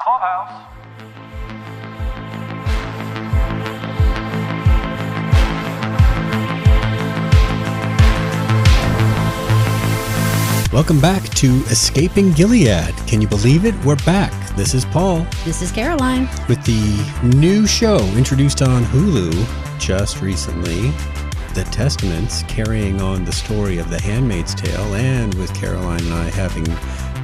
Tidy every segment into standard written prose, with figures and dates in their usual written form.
Clubhouse. Welcome back to Escaping Gilead. Can you believe it? We're back. This is Paul. This is Caroline. With the new show introduced on Hulu just recently, The Testaments, carrying on the story of The Handmaid's Tale, and with Caroline and I having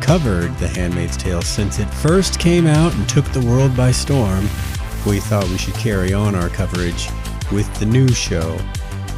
covered The Handmaid's Tale since it first came out and took the world by storm, we thought we should carry on our coverage with the new show.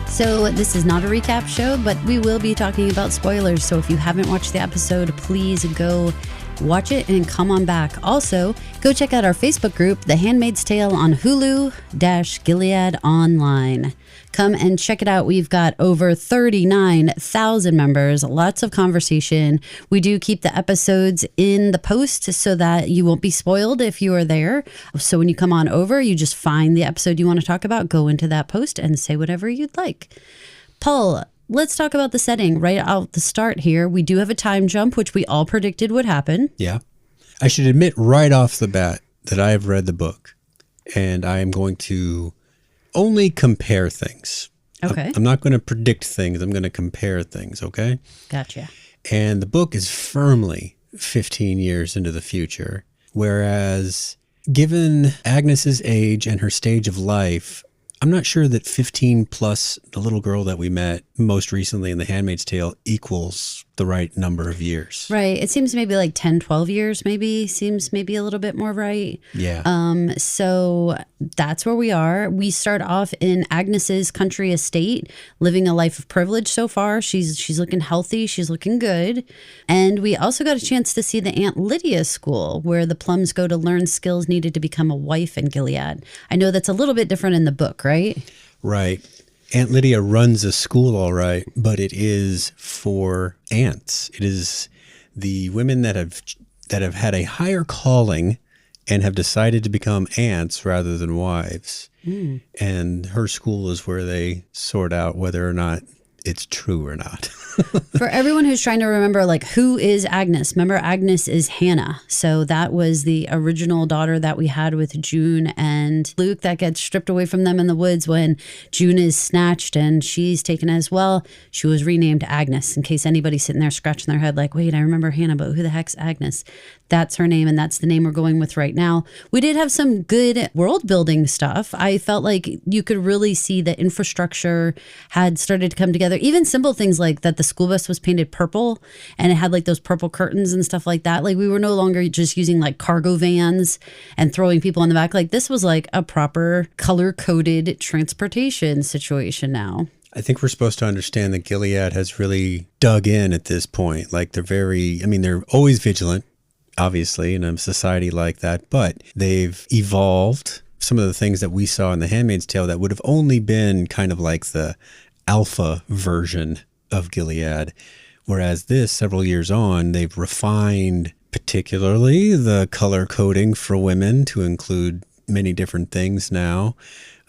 So this is not a recap show, but we will be talking about spoilers. So if you haven't watched the episode, please go watch it and come on back. Also, go check out our Facebook group, The Handmaid's Tale on Hulu-Gilead Online. Come and check it out. We've got over 39,000 members, lots of conversation. We do keep the episodes in the post so that you won't be spoiled if you are there. So when you come on over, you just find the episode you want to talk about, go into that post and say whatever you'd like. Paul, let's talk about the setting right out the start here. We do have a time jump, which we all predicted would happen. Yeah. I should admit right off the bat that I have read the book, and I am going to only compare things. Okay. I'm not going to predict things. I'm going to compare things, okay? Gotcha. And the book is firmly 15 years into the future, whereas given Agnes's age and her stage of life, I'm not sure that 15 plus the little girl that we met most recently in The Handmaid's Tale equals the right number of years. Right. It seems maybe like 10, 12 years maybe. Seems maybe a little bit more right. Yeah. So that's where we are. We start off in Agnes's country estate, living a life of privilege so far. She's looking healthy. She's looking good. And we also got a chance to see the Aunt Lydia school where the Plums go to learn skills needed to become a wife in Gilead. I know that's a little bit different in the book, right? Right. Aunt Lydia runs a school, all right, but it is for aunts. It is the women that have had a higher calling and have decided to become aunts rather than wives. Mm. And her school is where they sort out whether or not it's true or not. For everyone who's trying to remember, like, who is Agnes? Remember, Agnes is Hannah. So that was the original daughter that we had with June and Luke that gets stripped away from them in the woods when June is snatched and she's taken as well. She was renamed Agnes, in case anybody's sitting there scratching their head like, wait, I remember Hannah, but who the heck's Agnes? That's her name, and that's the name we're going with right now. We did have some good world building stuff. I felt like you could really see the infrastructure had started to come together. Even simple things like that the school bus was painted purple and it had like those purple curtains and stuff like that. Like we were no longer just using like cargo vans and throwing people in the back. Like this was like a proper color-coded transportation situation now. I think we're supposed to understand that Gilead has really dug in at this point. Like they're always vigilant, obviously, in a society like that, but they've evolved some of the things that we saw in The Handmaid's Tale that would have only been kind of like the alpha version of Gilead. Whereas this, several years on, they've refined particularly the color coding for women to include many different things now.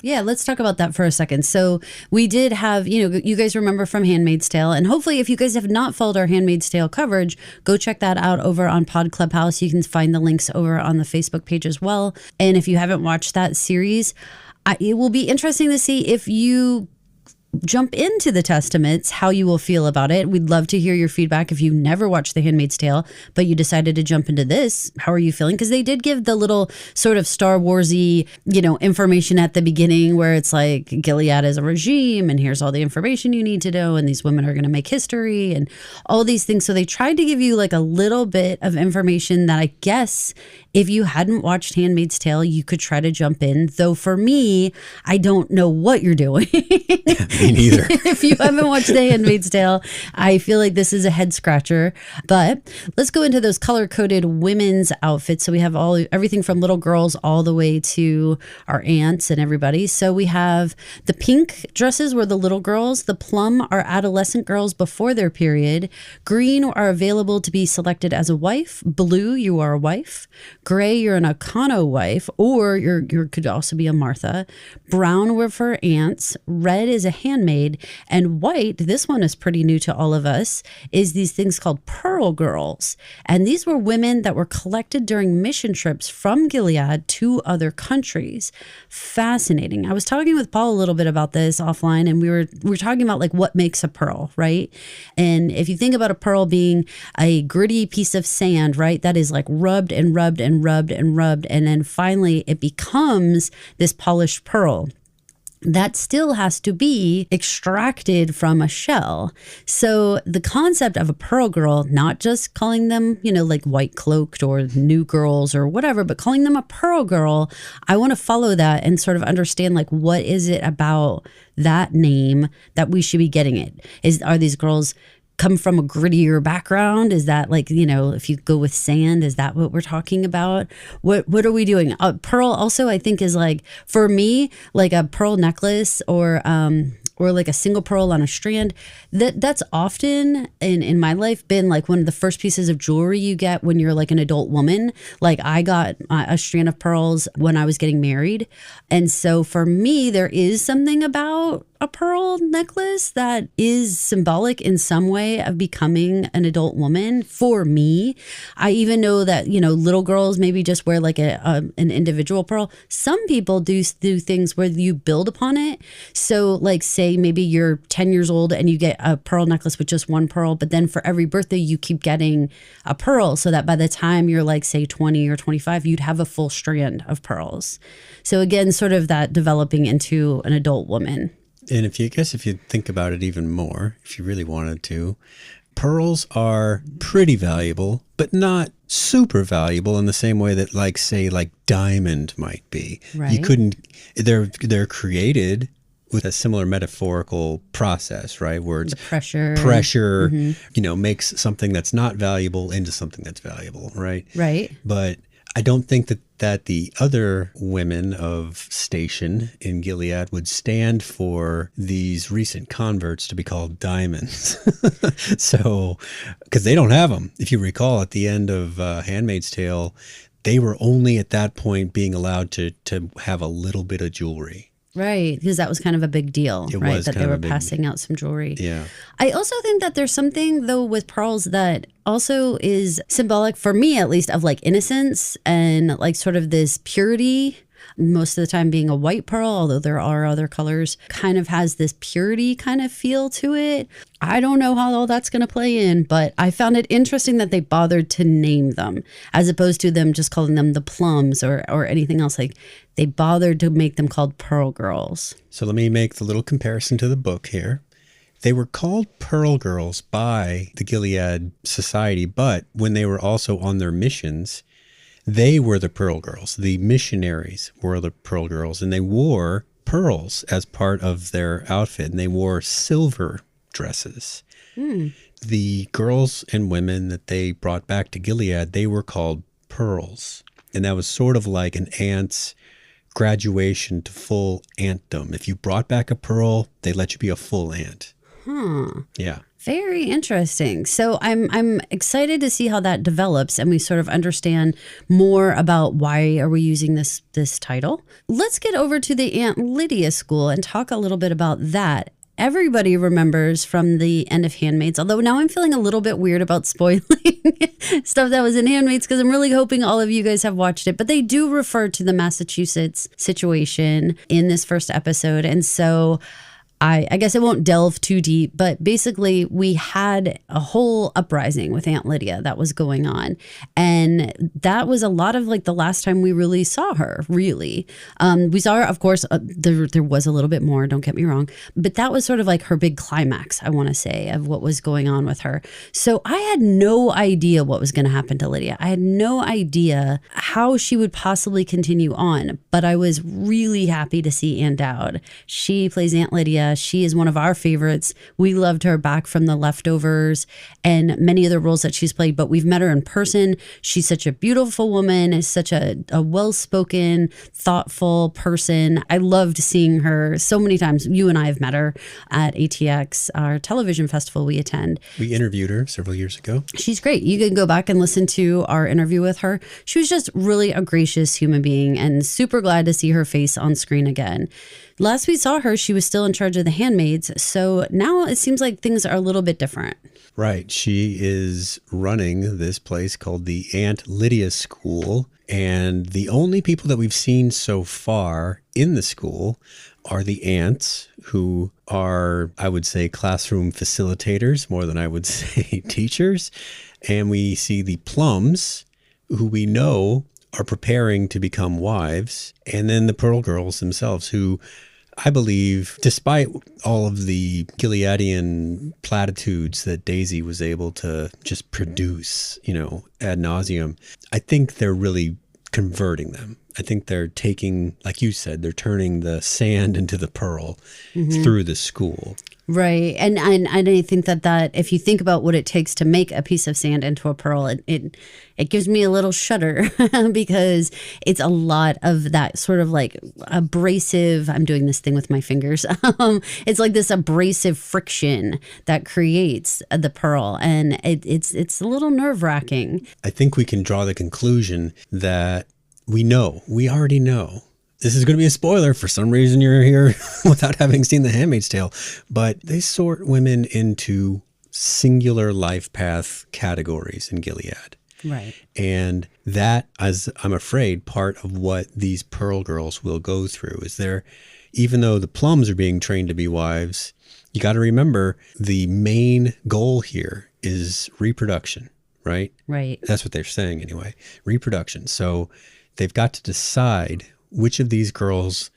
Yeah, let's talk about that for a second. So we did have, you guys remember from Handmaid's Tale, and hopefully if you guys have not followed our Handmaid's Tale coverage, go check that out over on Pod Clubhouse. You can find the links over on the Facebook page as well. And if you haven't watched that series, it will be interesting to see if you jump into the Testaments, how you will feel about it. We'd love to hear your feedback if you never watched The Handmaid's Tale, but you decided to jump into this. How are you feeling? Because they did give the little sort of Star Wars-y, information at the beginning where it's like Gilead is a regime and here's all the information you need to know and these women are going to make history and all these things. So they tried to give you like a little bit of information that I guess if you hadn't watched Handmaid's Tale, you could try to jump in. Though for me, I don't know what you're doing. Me neither. If you haven't watched The Handmaid's Tale, I feel like this is a head scratcher. But let's go into those color-coded women's outfits. So we have everything from little girls all the way to our aunts and everybody. So we have the pink dresses were the little girls. The plum are adolescent girls before their period. Green are available to be selected as a wife. Blue, you are a wife. Gray, you're an Akano wife, or you could also be a Martha. Brown were for aunts. Red is a handmade. And white, this one is pretty new to all of us, is these things called pearl girls. And these were women that were collected during mission trips from Gilead to other countries. Fascinating. I was talking with Paul a little bit about this offline, and we were talking about like what makes a pearl, right? And if you think about a pearl being a gritty piece of sand, right, that is like rubbed and rubbed and rubbed and rubbed, and then finally it becomes this polished pearl. That still has to be extracted from a shell. So the concept of a pearl girl, not just calling them, like white cloaked or new girls or whatever, but calling them a pearl girl, I want to follow that and sort of understand like what is it about that name that we should be getting it? Are these girls come from a grittier background? Is that like, if you go with sand, is that what we're talking about? What are we doing? Pearl also, I think, is like, for me, like a pearl necklace or like a single pearl on a strand, that's often in my life been like one of the first pieces of jewelry you get when you're like an adult woman. Like I got a strand of pearls when I was getting married. And so for me, there is something about a pearl necklace that is symbolic in some way of becoming an adult woman for me. I even know that, little girls maybe just wear like an individual pearl. Some people do things where you build upon it. So like say maybe you're 10 years old and you get a pearl necklace with just one pearl, but then for every birthday you keep getting a pearl so that by the time you're like say 20 or 25, you'd have a full strand of pearls. So again, sort of that developing into an adult woman. And if you think about it even more, if you really wanted to, pearls are pretty valuable, but not super valuable in the same way that like diamond might be. Right. You couldn't, they're created with a similar metaphorical process, right? Where it's pressure, makes something that's not valuable into something that's valuable, right? Right. But I don't think that the other women of station in Gilead would stand for these recent converts to be called diamonds. So, because they don't have them. If you recall, at the end of Handmaid's Tale, they were only at that point being allowed to have a little bit of jewelry. Right, because that was kind of a big deal, right? That they were passing out some jewelry. Yeah. I also think that there's something, though, with pearls that also is symbolic, for me at least, of like innocence and like sort of this purity. Most of the time being a white pearl, although there are other colors, kind of has this purity kind of feel to it. I don't know how all that's going to play in, but I found it interesting that they bothered to name them as opposed to them just calling them the plums or anything else. Like they bothered to make them called pearl girls. So let me make the little comparison to the book here. They were called pearl girls by the Gilead Society, but when they were also on their missions, they were the pearl girls. The missionaries were the pearl girls, and they wore pearls as part of their outfit, and they wore silver dresses. The girls and women that they brought back to Gilead, they were called pearls, and that was sort of like an aunt's graduation to full auntdom. If you brought back a pearl, they let you be a full aunt. Yeah. Very interesting. So I'm excited to see how that develops and we sort of understand more about why are we using this title. Let's get over to the Aunt Lydia school and talk a little bit about that. Everybody remembers from the end of Handmaids, although now I'm feeling a little bit weird about spoiling stuff that was in Handmaids because I'm really hoping all of you guys have watched it. But they do refer to the Massachusetts situation in this first episode. And so I guess I won't delve too deep, but basically we had a whole uprising with Aunt Lydia that was going on. And that was a lot of like the last time we really saw her, really. We saw her, of course, there was a little bit more, don't get me wrong, but that was sort of like her big climax, I want to say, of what was going on with her. So I had no idea what was going to happen to Lydia. I had no idea how she would possibly continue on, but I was really happy to see Aunt Dowd. She plays Aunt Lydia. She is one of our favorites. We loved her back from The Leftovers and many other roles that she's played, but we've met her in person. She's such a beautiful woman, is such a well-spoken, thoughtful person. I loved seeing her so many times. You and I have met her at ATX, our television festival we attend. We interviewed her several years ago. She's great. You can go back and listen to our interview with her. She was just really a gracious human being, and super glad to see her face on screen again. Last we saw her, she was still in charge of the handmaids. So now it seems like things are a little bit different. Right. She is running this place called the Aunt Lydia School. And the only people that we've seen so far in the school are the aunts, who are, I would say, classroom facilitators more than I would say teachers. And we see the Plums, who we know are preparing to become wives. And then the Pearl Girls themselves, who I believe, despite all of the Gileadian platitudes that Daisy was able to just produce, ad nauseum, I think they're really converting them. I think they're taking, like you said, they're turning the sand into the pearl through the school. Right. And I think that if you think about what it takes to make a piece of sand into a pearl, it gives me a little shudder because it's a lot of that sort of like abrasive, I'm doing this thing with my fingers. It's like this abrasive friction that creates the pearl. And it's a little nerve wracking. I think we can draw the conclusion that we already know. This is going to be a spoiler. For some reason, you're here without having seen The Handmaid's Tale. But they sort women into singular life path categories in Gilead. Right. And that, as I'm afraid, part of what these Pearl Girls will go through is even though the Plums are being trained to be wives, you got to remember the main goal here is reproduction, right? Right. That's what they're saying anyway. Reproduction. So they've got to decide which of these girls,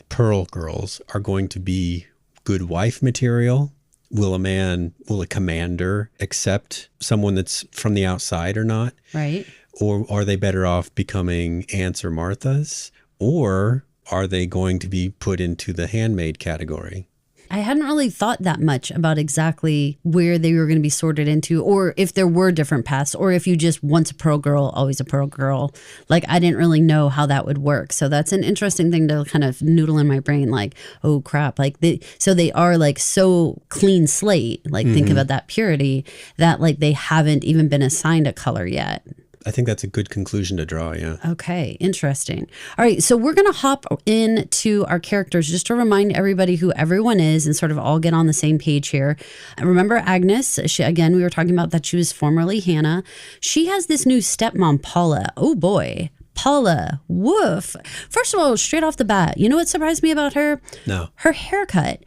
Pearl Girls, are going to be good wife material. Will a commander accept someone that's from the outside or not? Right. Or are they better off becoming aunts or Marthas? Or are they going to be put into the handmaid category? I hadn't really thought that much about exactly where they were going to be sorted into, or if there were different paths, or if you just once a Pearl Girl, always a Pearl Girl. Like, I didn't really know how that would work. So that's an interesting thing to kind of noodle in my brain. Like, oh crap. Like so they are like so clean slate. Like think about that purity that like they haven't even been assigned a color yet. I think that's a good conclusion to draw, yeah. Okay, interesting. All right, so we're going to hop into our characters just to remind everybody who everyone is and sort of all get on the same page here. Remember Agnes, we were talking about that she was formerly Hannah. She has this new stepmom, Paula. Oh boy, Paula, woof. First of all, straight off the bat, you know what surprised me about her? No. Her haircut.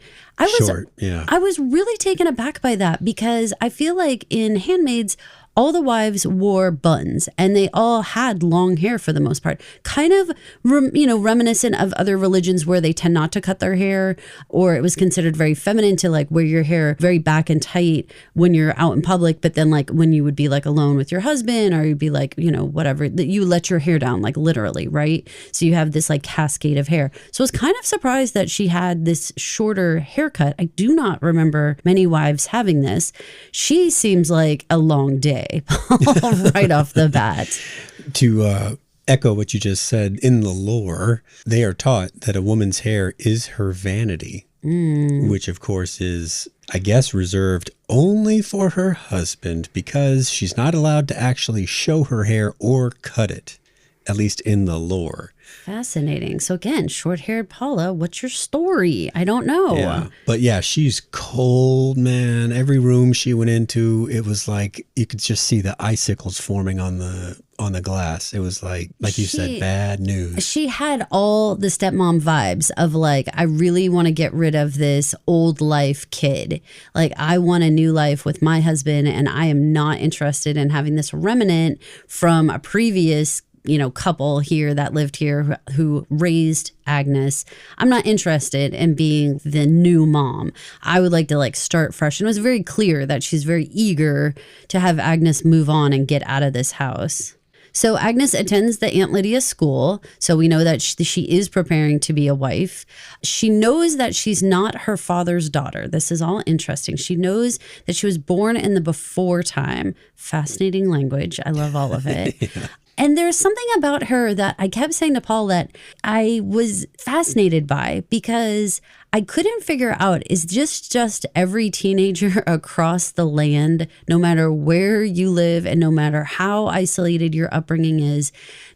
Short, yeah. I was really taken aback by that because I feel like in Handmaids, all the wives wore buns and they all had long hair for the most part, kind of, reminiscent of other religions where they tend not to cut their hair, or it was considered very feminine to like wear your hair very back and tight when you're out in public. But then like when you would be like alone with your husband, or you'd be like, whatever, that you let your hair down, like literally, right? So you have this like cascade of hair. So I was kind of surprised that she had this shorter haircut. I do not remember many wives having this. She seems like a long day. Right off the bat. To echo what you just said, in the lore, they are taught that a woman's hair is her vanity, which of course is, I guess, reserved only for her husband because she's not allowed to actually show her hair or cut it, at least in the lore. Fascinating. So again, short-haired Paula, what's your story? I don't know. Yeah. But yeah, she's cold, man. Every room she went into, it was like you could just see the icicles forming on the glass. It was like you said, bad news. She had all the stepmom vibes of like, I really want to get rid of this old life kid. Like, I want a new life with my husband, and I am not interested in having this remnant from a previous couple here that lived here who raised Agnes. I'm not interested in being the new mom. I would like to like start fresh. And it was very clear that she's very eager to have Agnes move on and get out of this house. So Agnes attends the Aunt Lydia school. So we know that she is preparing to be a wife. She knows that she's not her father's daughter. This is all interesting. She knows that she was born in the before time. Fascinating language. I love all of it. Yeah. And there's something about her that I kept saying to Paul that I was fascinated by, because I couldn't figure out, is just every teenager across the land, no matter where you live and no matter how isolated your upbringing is,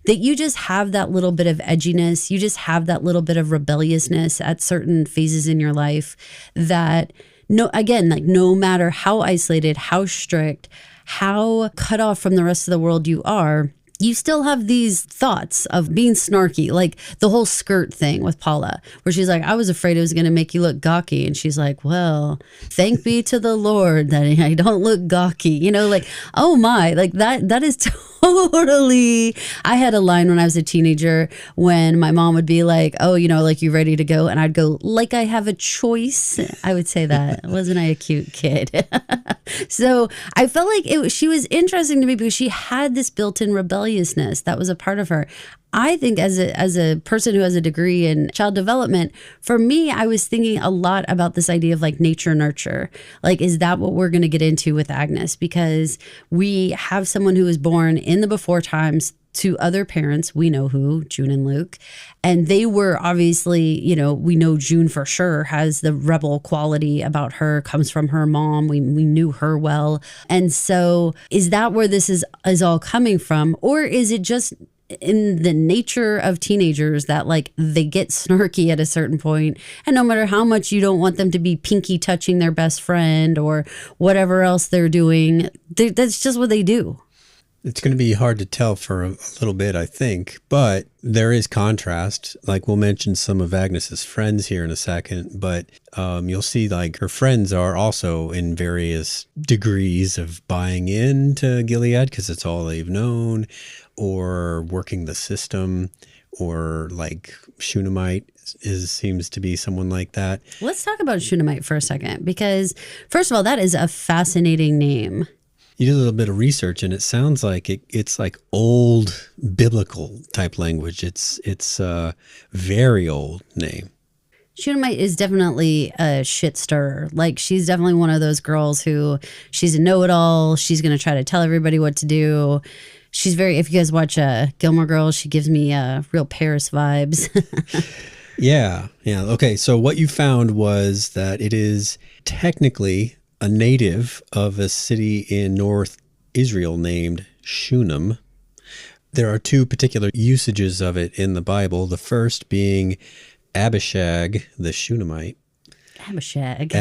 that you just have that little bit of edginess, you just have that little bit of rebelliousness at certain phases in your life that, no matter how isolated, how strict, how cut off from the rest of the world you are, you still have these thoughts of being snarky, like the whole skirt thing with Paula, where she's like, I was afraid it was going to make you look gawky. And she's like, well, thank be to the Lord that I don't look gawky. Like, oh my, like that is totally. I had a line when I was a teenager when my mom would be like, oh, like, you ready to go? And I'd go, like, I have a choice. I would say that. Wasn't I a cute kid? So I felt like she was interesting to me because she had this built-in rebelliousness that was a part of her. I think as a person who has a degree in child development, for me, I was thinking a lot about this idea of like nature nurture. Like, is that what we're going to get into with Agnes? Because we have someone who was born in the before times to other parents, we know who, June and Luke, and they were obviously, we know June for sure has the rebel quality about her, comes from her mom. We knew her well. And so is that where this is all coming from? Or is it just in the nature of teenagers that like they get snarky at a certain point, and no matter how much you don't want them to be pinky touching their best friend or whatever else they're doing, that's just what they do. It's going to be hard to tell for a little bit, I think, but there is contrast. Like, we'll mention some of Agnes's friends here in a second, but you'll see like her friends are also in various degrees of buying into Gilead because it's all they've known, or working the system, or like Shunammite seems to be someone like that. Let's talk about Shunammite for a second, because first of all, that is a fascinating name. You did a little bit of research, and it sounds like it's like old biblical type language. It's a very old name. Shunammite is definitely a shit stirrer. Like, she's definitely one of those girls who she's a know-it-all. She's going to try to tell everybody what to do. She's very, if you guys watch Gilmore Girls, she gives me real Paris vibes. Yeah. Okay, so what you found was that it is technically a native of a city in North Israel named Shunem. There are two particular usages of it in the Bible. The first being Abishag, the Shunammite. Abishag.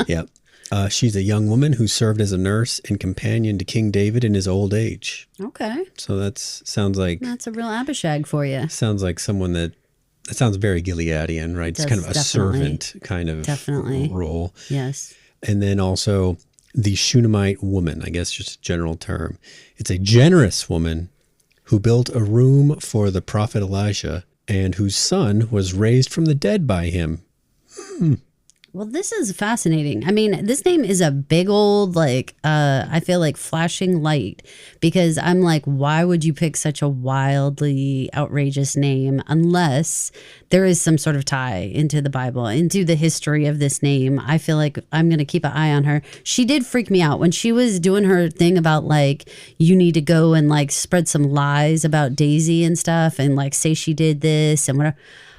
Yep. She's a young woman who served as a nurse and companion to King David in his old age. Okay. So sounds like... That's a real Abishag for you. Sounds like someone that sounds very Gileadian, right? It's kind of a servant kind of role. Yes. And then also the Shunammite woman, I guess just a general term. It's a generous woman who built a room for the prophet Elijah and whose son was raised from the dead by him. Well, this is fascinating. I mean, this name is a big old, I feel like flashing light, because I'm like, why would you pick such a wildly outrageous name unless there is some sort of tie into the Bible, into the history of this name? I feel like I'm going to keep an eye on her. She did freak me out when she was doing her thing about like, you need to go and like spread some lies about Daisy and stuff and like say she did this and whatever.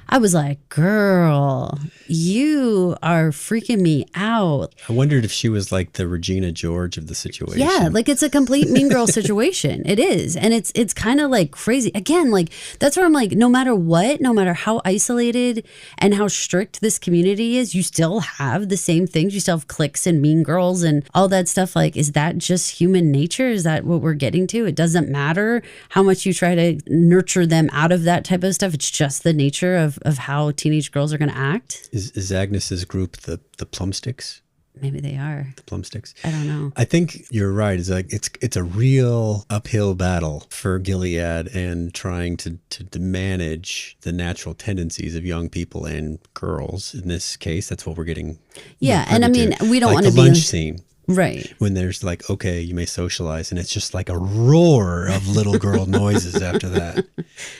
I was like, girl, you are freaking me out. I wondered if she was like the Regina George of the situation. Yeah, like it's a complete Mean Girl situation. It is. And it's kind of like crazy. Again, like that's where I'm like, no matter what, no matter how isolated and how strict this community is, you still have the same things. You still have cliques and Mean Girls and all that stuff. Like, is that just human nature? Is that what we're getting to? It doesn't matter how much you try to nurture them out of that type of stuff. It's just the nature of how teenage girls are going to act. Is Agnes's group the Plumsticks? Maybe they are. The Plumsticks. I don't know. I think you're right. It's like it's a real uphill battle for Gilead and trying to manage the natural tendencies of young people and girls. In this case, that's what we're getting. Yeah, and I mean, we don't like want to the be lunch scene. Right. When there's like, okay, you may socialize, and it's just like a roar of little girl noises after that.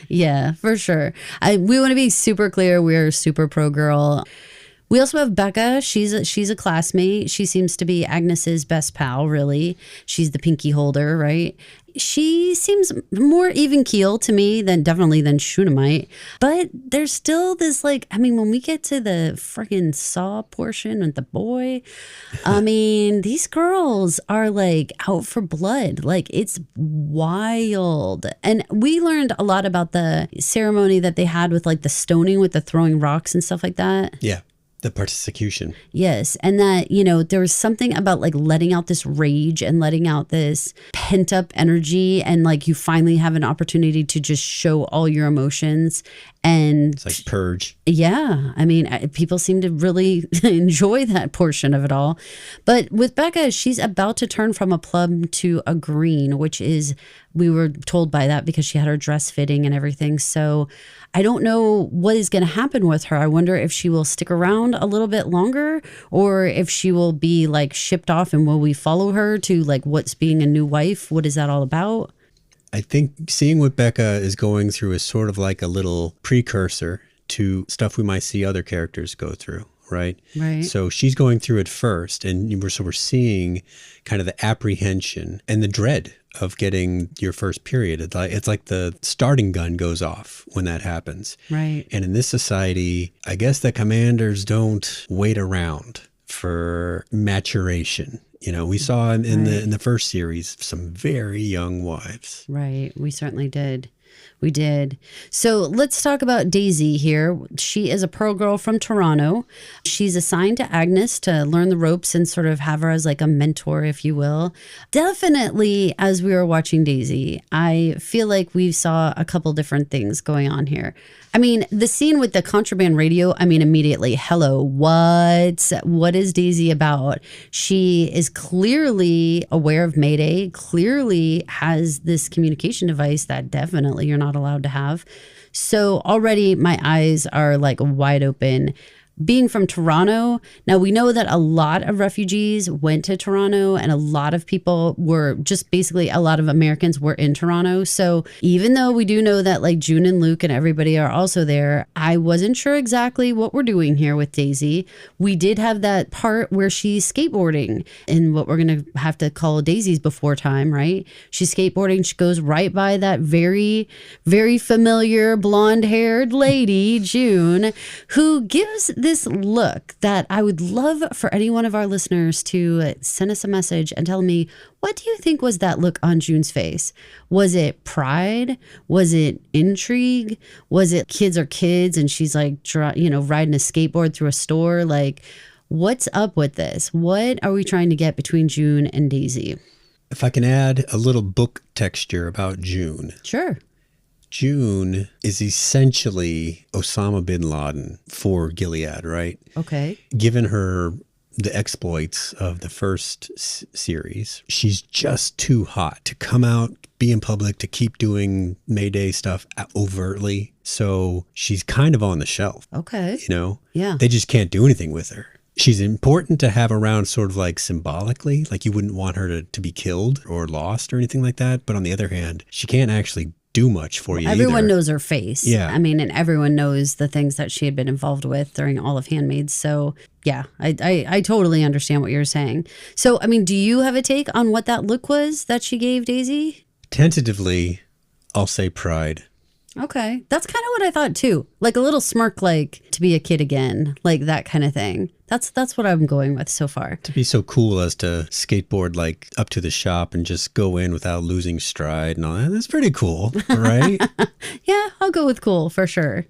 Yeah, for sure. We want to be super clear. We're super pro girl. We also have Becca. She's a classmate. She seems to be Agnes's best pal, really. She's the pinky holder, right? she seems more even keel to me than Shunammite. But there's still this like, I mean, when we get to the freaking Saw portion with the boy, I mean, these girls are like out for blood. Like it's wild. And we learned a lot about the ceremony that they had with like the stoning with the throwing rocks and stuff like that. Yeah. The persecution. Yes. And that, there was something about like letting out this rage and letting out this pent up energy. And like you finally have an opportunity to just show all your emotions. And it's like purge. Yeah. I mean, people seem to really enjoy that portion of it all. But with Becca, she's about to turn from a plum to a green, which is, we were told by that because she had her dress fitting and everything. So I don't know what is going to happen with her. I wonder if she will stick around a little bit longer or if she will be like shipped off, and will we follow her to like what's being a new wife? What is that all about? I think seeing what Becca is going through is sort of like a little precursor to stuff we might see other characters go through, right? Right. So she's going through it first, and we're seeing kind of the apprehension and the dread of getting your first period. It's like the starting gun goes off when that happens. Right. And in this society, I guess the commanders don't wait around for maturation. We saw in the first series some very young wives. Right. We certainly did. We did. So let's talk about Daisy here. She is a Pearl girl from Toronto. She's assigned to Agnes to learn the ropes and sort of have her as like a mentor, if you will. Definitely, as we were watching Daisy, I feel like we saw a couple different things going on here. I mean, the scene with the contraband radio, I mean, immediately, hello, what is Daisy about? She is clearly aware of Mayday, clearly has this communication device that definitely you're not allowed to have. So already my eyes are like wide open. Being from Toronto, now we know that a lot of refugees went to Toronto and a lot of people were just basically a lot of Americans were in Toronto. So even though we do know that like June and Luke and everybody are also there, I wasn't sure exactly what we're doing here with Daisy. We did have that part where she's skateboarding in what we're going to have to call Daisy's before time, right? She's skateboarding. She goes right by that very, very familiar blonde haired lady, June, who gives this look that I would love for any one of our listeners to send us a message and tell me, what do you think was that look on June's face? Was it pride? Was it intrigue? Was it kids are kids and she's like, riding a skateboard through a store? Like, what's up with this? What are we trying to get between June and Daisy? If I can add a little book texture about June. Sure. June is essentially Osama bin Laden for Gilead, right? Okay. Given her the exploits of the first series, she's just too hot to come out, be in public, to keep doing Mayday stuff overtly. So she's kind of on the shelf. Okay. Yeah. They just can't do anything with her. She's important to have around sort of like symbolically, like you wouldn't want her to be killed or lost or anything like that. But on the other hand, she can't actually do much for you. Everyone knows her face. Yeah. I mean, and everyone knows the things that she had been involved with during all of Handmaid's. So yeah, I totally understand what you're saying. So, I mean, do you have a take on what that look was that she gave Daisy? Tentatively, I'll say pride. Okay. That's kind of what I thought too. Like a little smirk, like to be a kid again, like that kind of thing. That's what I'm going with so far. To be so cool as to skateboard like up to the shop and just go in without losing stride and all that. That's pretty cool, right? Yeah, I'll go with cool for sure.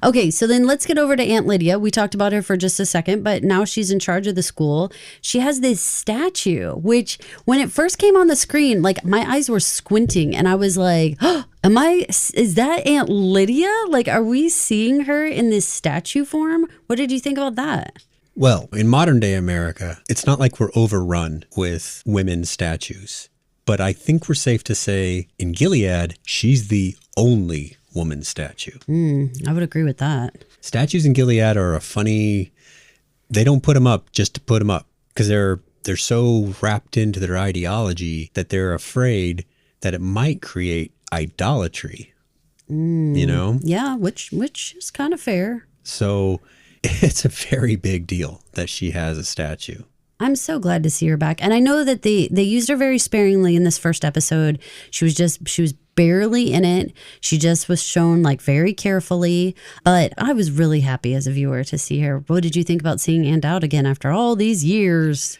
Okay, so then let's get over to Aunt Lydia. We talked about her for just a second, but now she's in charge of the school. She has this statue, which when it first came on the screen, like my eyes were squinting and I was like, oh, is that Aunt Lydia? Like, are we seeing her in this statue form? What did you think about that? Well, in modern day America, it's not like we're overrun with women's statues. But I think we're safe to say in Gilead, she's the only woman statue. I would agree with that. Statues in Gilead are they don't put them up just to put them up because they're so wrapped into their ideology that they're afraid that it might create idolatry. Yeah, which is kind of fair. So it's a very big deal that she has a statue. I'm so glad to see her back. And I know that they used her very sparingly in this first episode. She was barely in it. She just was shown like very carefully. But I was really happy as a viewer to see her. What did you think about seeing Ann Dowd again after all these years?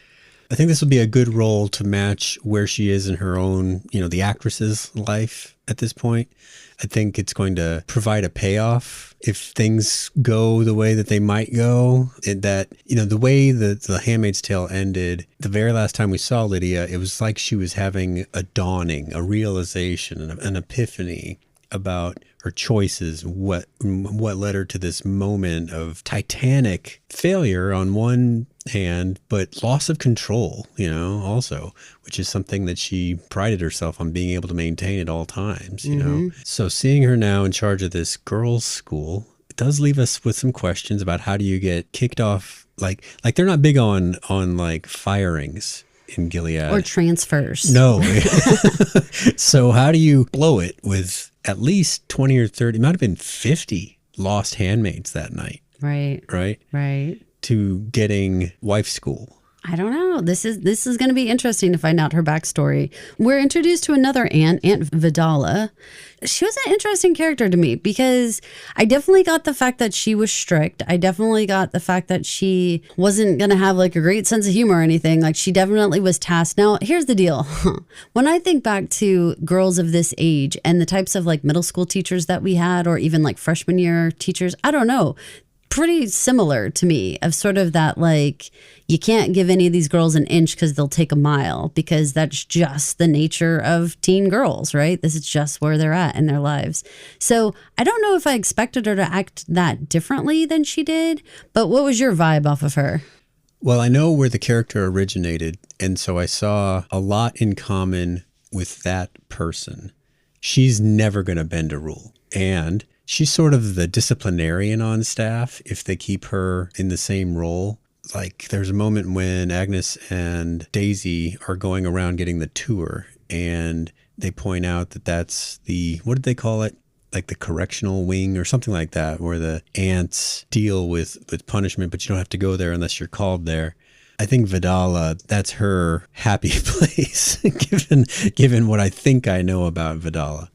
I think this will be a good role to match where she is in her own, the actress's life at this point. I think it's going to provide a payoff if things go the way that they might go. The way that The Handmaid's Tale ended, the very last time we saw Lydia, it was like she was having a dawning, a realization, an epiphany about her choices, what led her to this moment of titanic failure on one hand, but loss of control, also, which is something that she prided herself on being able to maintain at all times, So seeing her now in charge of this girls' school, it does leave us with some questions about how do you get kicked off, like they're not big on like firings in Gilead. Or transfers. No. So how do you blow it with at least 20 or 30, might have been 50 lost handmaids that night. Right. To getting wife school. I don't know. This is going to be interesting to find out her backstory. We're introduced to another aunt, Aunt Vidala. She was an interesting character to me because I definitely got the fact that she was strict. I definitely got the fact that she wasn't going to have like a great sense of humor or anything. Like she definitely was tasked. Now, here's the deal. When I think back to girls of this age and the types of like middle school teachers that we had, or even like freshman year teachers, I don't know. Pretty similar to me, of sort of that, like, you can't give any of these girls an inch because they'll take a mile, because that's just the nature of teen girls, right? This is just where they're at in their lives. So I don't know if I expected her to act that differently than she did, but what was your vibe off of her? Well, I know where the character originated, and so I saw a lot in common with that person. She's never going to bend a rule, and she's sort of the disciplinarian on staff if they keep her in the same role. Like there's a moment when Agnes and Daisy are going around getting the tour, and they point out that that's the, what did they call it? Like the correctional wing or something like that, where the aunts deal with punishment, but you don't have to go there unless you're called there. I think Vidala, that's her happy place, given what I think I know about Vidala.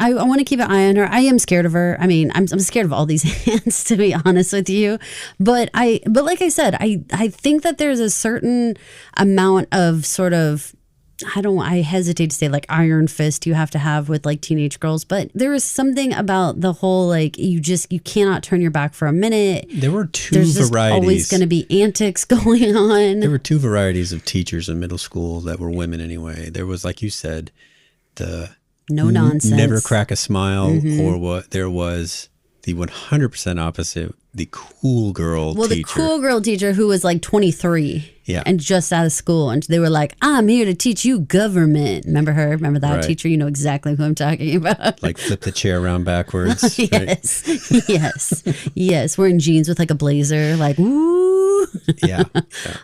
I want to keep an eye on her. I am scared of her. I mean, I'm scared of all these ants, to be honest with you. But like I said, I think that there's a certain amount of sort of, I hesitate to say like iron fist you have to have with like teenage girls, but there is something about the whole, like, you cannot turn your back for a minute. There were two There's just varieties. always going to be antics going on. There were two varieties of teachers in middle school that were women anyway. There was, like you said, the no nonsense, never crack a smile, or what there was the 100% opposite, the cool girl teacher. Well, the cool girl teacher who was like 23 and just out of school. And they were like, I'm here to teach you government. Remember her? Remember that teacher? You know exactly who I'm talking about. Like flip the chair around backwards. Yes. Right? Yes. Wearing jeans with like a blazer, like, woo. Yeah.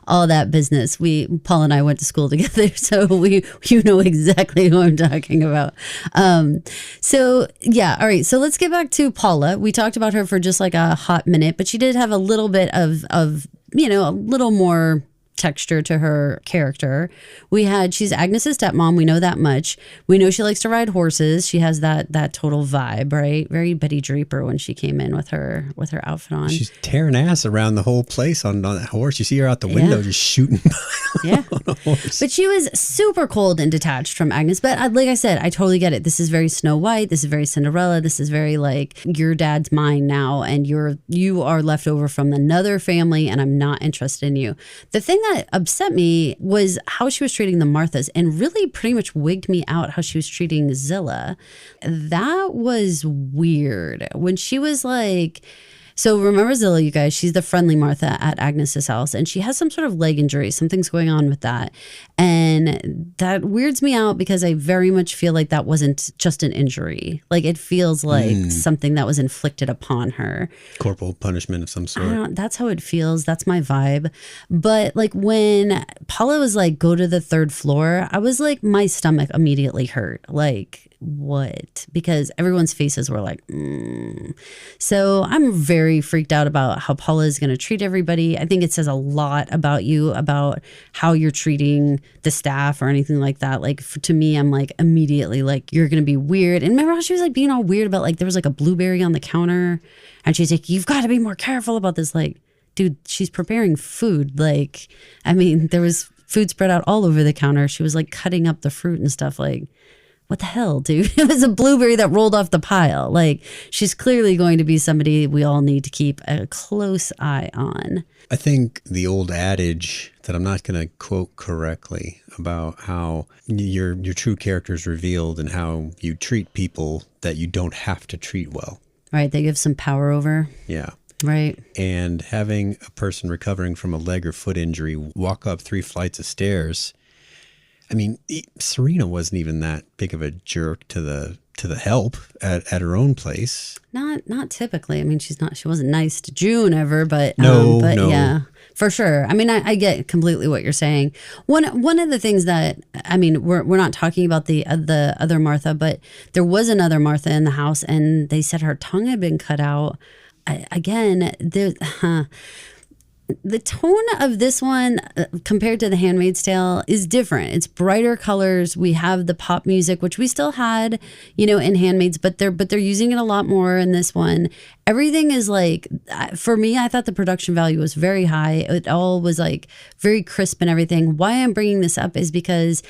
All that business. Paul and I went to school together, so you know exactly who I'm talking about. So yeah. All right. So let's get back to Paula. We talked about her for just like a hot minute, but she did have a little bit of a little more texture to her character. She's Agnes's stepmom. We know that much. We know she likes to ride horses. She has that total vibe, right? Very Betty Draper when she came in with her outfit on. She's tearing ass around the whole place on that horse. You see her out the window just shooting by on a horse. But she was super cold and detached from Agnes. But like I said, I totally get it. This is very Snow White. This is very Cinderella. This is very like, your dad's mine now, and you are left over from another family, and I'm not interested in you. The thing that upset me was how she was treating the Marthas, and really pretty much wigged me out how she was treating Zilla. That was weird. When she was like, so remember Zilla, you guys, she's the friendly Martha at Agnes's house, and she has some sort of leg injury. Something's going on with that. And that weirds me out because I very much feel like that wasn't just an injury. Like, it feels like something that was inflicted upon her. Corporal punishment of some sort. That's how it feels. That's my vibe. But like when Paula was like, go to the third floor, I was like, my stomach immediately hurt. Like, what? Because everyone's faces were like, So I'm very freaked out about how Paula is going to treat everybody. I think it says a lot about you, about how you're treating the staff or anything like that. Like to me, I'm like immediately like, you're going to be weird. And remember how she was like being all weird about like, there was like a blueberry on the counter and she's like, you've got to be more careful about this. Like, dude, she's preparing food. Like, I mean, there was food spread out all over the counter. She was like cutting up the fruit and stuff. Like, what the hell, dude? It was a blueberry that rolled off the pile. Like, she's clearly going to be somebody we all need to keep a close eye on. I think the old adage that I'm not going to quote correctly about how your true character is revealed and how you treat people that you don't have to treat well. Right, they give some power over. Yeah. Right. And having a person recovering from a leg or foot injury walk up 3 flights of stairs. I mean, Serena wasn't even that big of a jerk to the help at her own place. Not typically. I mean, she wasn't nice to June ever, but no. Yeah, for sure. I mean, I get completely what you're saying. One of the things that, I mean, we're not talking about the other Martha, but there was another Martha in the house, and they said her tongue had been cut out. The tone of this one compared to The Handmaid's Tale is different. It's brighter colors. We have the pop music, which we still had, in Handmaid's, but they're using it a lot more in this one. Everything is like, for me, I thought the production value was very high. It all was like very crisp and everything. Why I'm bringing this up is because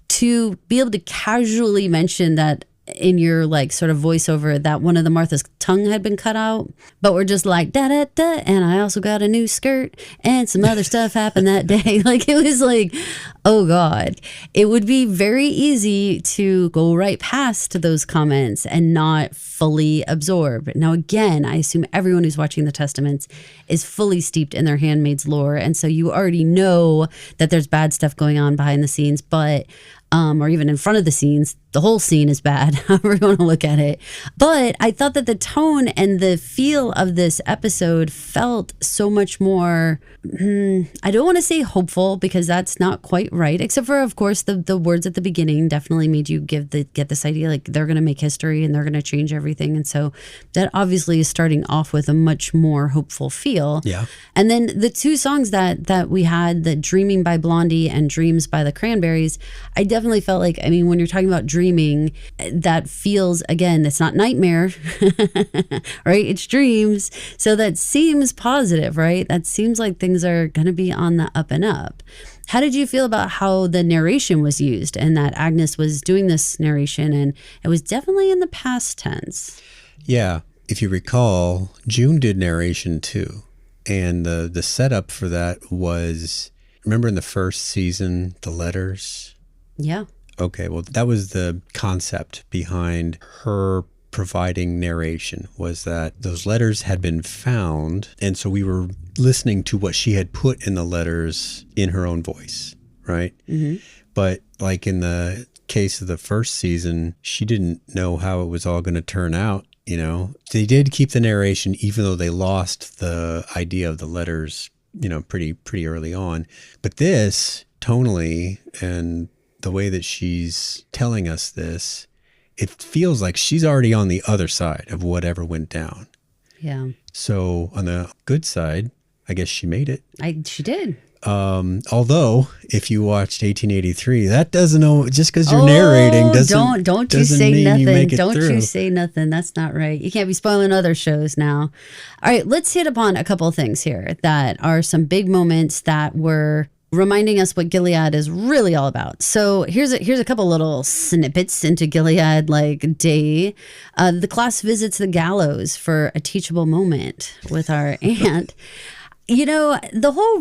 to be able to casually mention that in your like sort of voiceover that one of the Martha's tongue had been cut out, but we're just like da da da, and I also got a new skirt and some other stuff happened that day. Like it was like, oh God, it would be very easy to go right past those comments and not fully absorb. Now again, I assume everyone who's watching The Testaments is fully steeped in their Handmaid's lore, and so you already know that there's bad stuff going on behind the scenes, but or even in front of the scenes. The whole scene is bad, however you want to look at it. But I thought that the tone and the feel of this episode felt so much more, I don't want to say hopeful because that's not quite right, except for, of course, the words at the beginning definitely made you get this idea like they're going to make history and they're going to change everything. And so that obviously is starting off with a much more hopeful feel. Yeah. And then the 2 songs that we had, the Dreaming by Blondie and Dreams by the Cranberries, I definitely felt like, I mean, when you're talking about dreaming, that feels, again, it's not nightmare, right? It's dreams. So that seems positive, right? That seems like things are going to be on the up and up. How did you feel about how the narration was used and that Agnes was doing this narration and it was definitely in the past tense? Yeah. If you recall, June did narration too. And the setup for that was, remember in the first season, the letters? Yeah. Okay, well, that was the concept behind her providing narration, was that those letters had been found, and so we were listening to what she had put in the letters in her own voice, right? Mm-hmm. But like in the case of the first season, she didn't know how it was all going to turn out, They did keep the narration, even though they lost the idea of the letters, pretty early on. But this, tonally, and the way that she's telling us this, it feels like she's already on the other side of whatever went down. Yeah. So on the good side, I guess she made it. She did. Although if you watched 1883, that doesn't just because you're narrating doesn't don't you say nothing. Don't through. You say nothing. That's not right. You can't be spoiling other shows now. All right, let's hit upon a couple of things here that are some big moments that were reminding us what Gilead is really all about. So here's a couple little snippets into Gilead like day. The class visits the gallows for a teachable moment with our aunt. The whole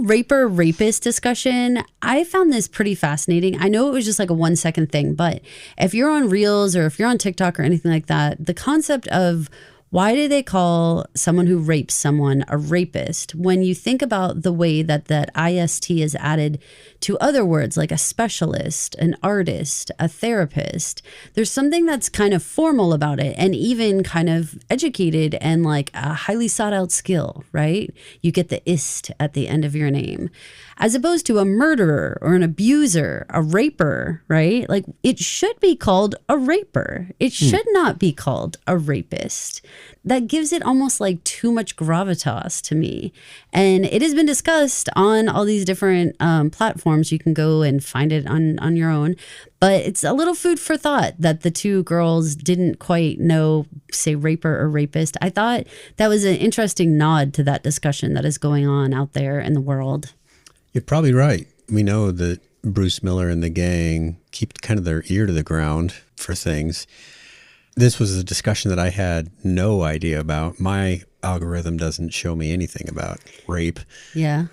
rapist discussion, I found this pretty fascinating. I know it was just like a 1-second thing, but if you're on Reels or if you're on TikTok or anything like that, the concept of Why do they call someone who rapes someone a rapist? When you think about the way that that IST is added to other words like a specialist, an artist, a therapist, there's something that's kind of formal about it and even kind of educated and like a highly sought out skill, right? You get the ist at the end of your name. As opposed to a murderer or an abuser, a raper, right? Like it should be called a raper. It should not be called a rapist. That gives it almost like too much gravitas to me. And it has been discussed on all these different platforms. You can go and find it on your own. But it's a little food for thought that the two girls didn't quite know, say, raper or rapist. I thought that was an interesting nod to that discussion that is going on out there in the world. You're probably right. We know that Bruce Miller and the gang keep kind of their ear to the ground for things. This was a discussion that I had no idea about. My algorithm doesn't show me anything about rape. Yeah.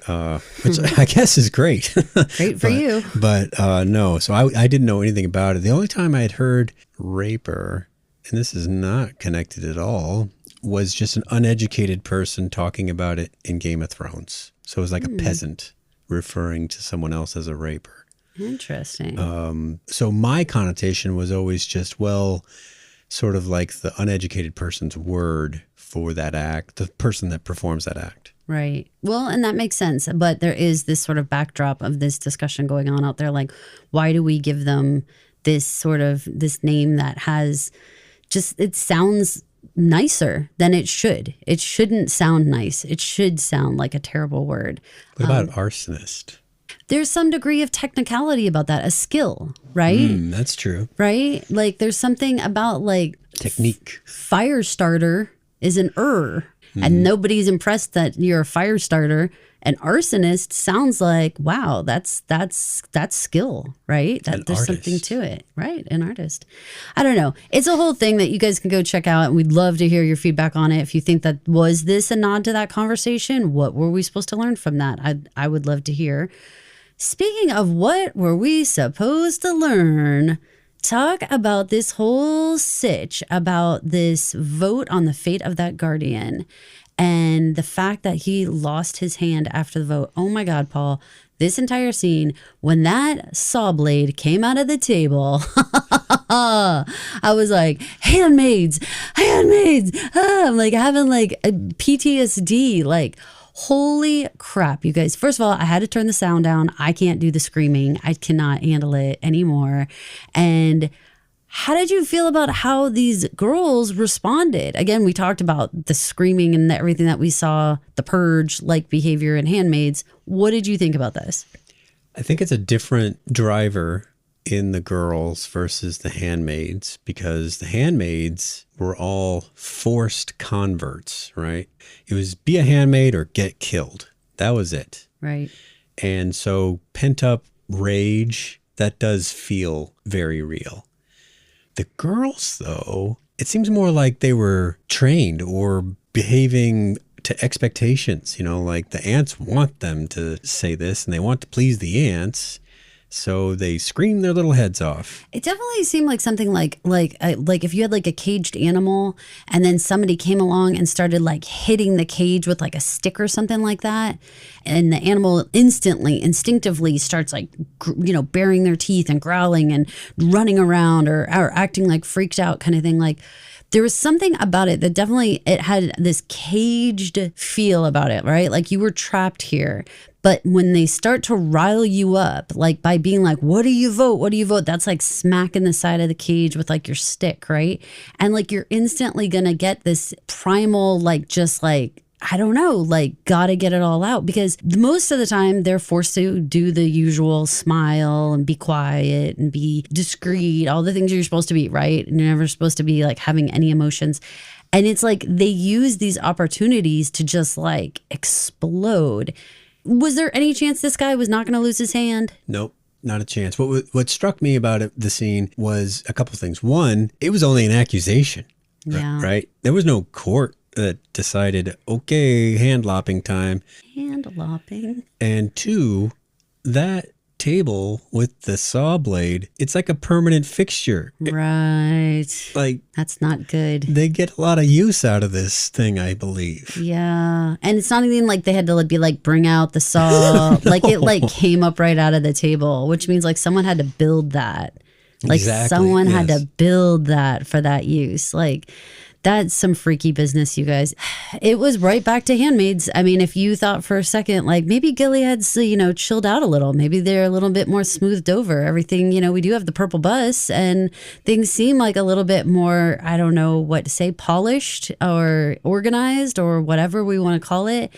Which I guess is great. Great for you. But no, so I didn't know anything about it. The only time I had heard raper, and this is not connected at all, was just an uneducated person talking about it in Game of Thrones. So it was like a peasant referring to someone else as a raper. Interesting. So my connotation was always just, well, sort of like the uneducated person's word for that act, the person that performs that act. Right. Well, and that makes sense. But there is this sort of backdrop of this discussion going on out there. Like, why do we give them this sort of this name that has just, it sounds nicer than it should. It shouldn't sound nice. It should sound like a terrible word. What about arsonist? There's some degree of technicality about that, a skill, right? That's true. Right? Like there's something about like technique. Fire starter is an and nobody's impressed that you're a fire starter. An arsonist sounds like, wow, that's skill, right? That there's artist. something to it, right? An artist. I don't know. It's a whole thing that you guys can go check out, and we'd love to hear your feedback on it. If you think that was this a nod to that conversation, what were we supposed to learn from that? I would love to hear. Speaking of what were we supposed to learn, talk about this whole sitch about this vote on the fate of that guardian and the fact that he lost his hand after the vote. Oh my God, Paul, this entire scene, when that saw blade came out of the table, I was like, handmaids. I'm like having like a PTSD, like, holy crap, you guys. First of all, I had to turn the sound down. I can't do the screaming. I cannot handle it anymore. And how did you feel about how these girls responded? Again, we talked about the screaming and everything that we saw, the purge-like behavior in Handmaids. What did you think about this? I think it's a different driver in the girls versus the handmaids, because the handmaids were all forced converts, right? It was be a handmaid or get killed. That was it. Right. And so pent up rage, that does feel very real. The girls, though, it seems more like they were trained or behaving to expectations. You know, like the ants want them to say this and they want to please the ants. So they scream their little heads off. It definitely seemed like something like if you had like a caged animal and then somebody came along and started like hitting the cage with like a stick or something like that. And the animal instinctively starts like, baring their teeth and growling and running around or acting like freaked out kind of thing. Like there was something about it that definitely, it had this caged feel about it, right? Like you were trapped here. But when they start to rile you up, like by being like, what do you vote? What do you vote? That's like smacking the side of the cage with like your stick, right? And like you're instantly going to get this primal, like just like, I don't know, like gotta get it all out, because most of the time they're forced to do the usual smile and be quiet and be discreet, all the things you're supposed to be, right? And you're never supposed to be like having any emotions. And it's like they use these opportunities to just like explode. Was there any chance this guy was not going to lose his hand? Nope, not a chance. What struck me about the scene was a couple of things. One, it was only an accusation, right? There was no court that decided, okay, hand lopping time. Hand lopping. And two, that table with the saw blade, it's like a permanent fixture. Right. Like, that's not good. They get a lot of use out of this thing, I believe. Yeah. And it's not even like they had to be like, bring out the saw. No. Like it like came up right out of the table, which means like someone had to build that. Like someone had to build that for that use. Like that's some freaky business, you guys. It was right back to Handmaids. I mean, if you thought for a second, like maybe Gilead's, chilled out a little. Maybe they're a little bit more smoothed over. Everything, we do have the purple bus and things seem like a little bit more, I don't know what to say, polished or organized or whatever we want to call it.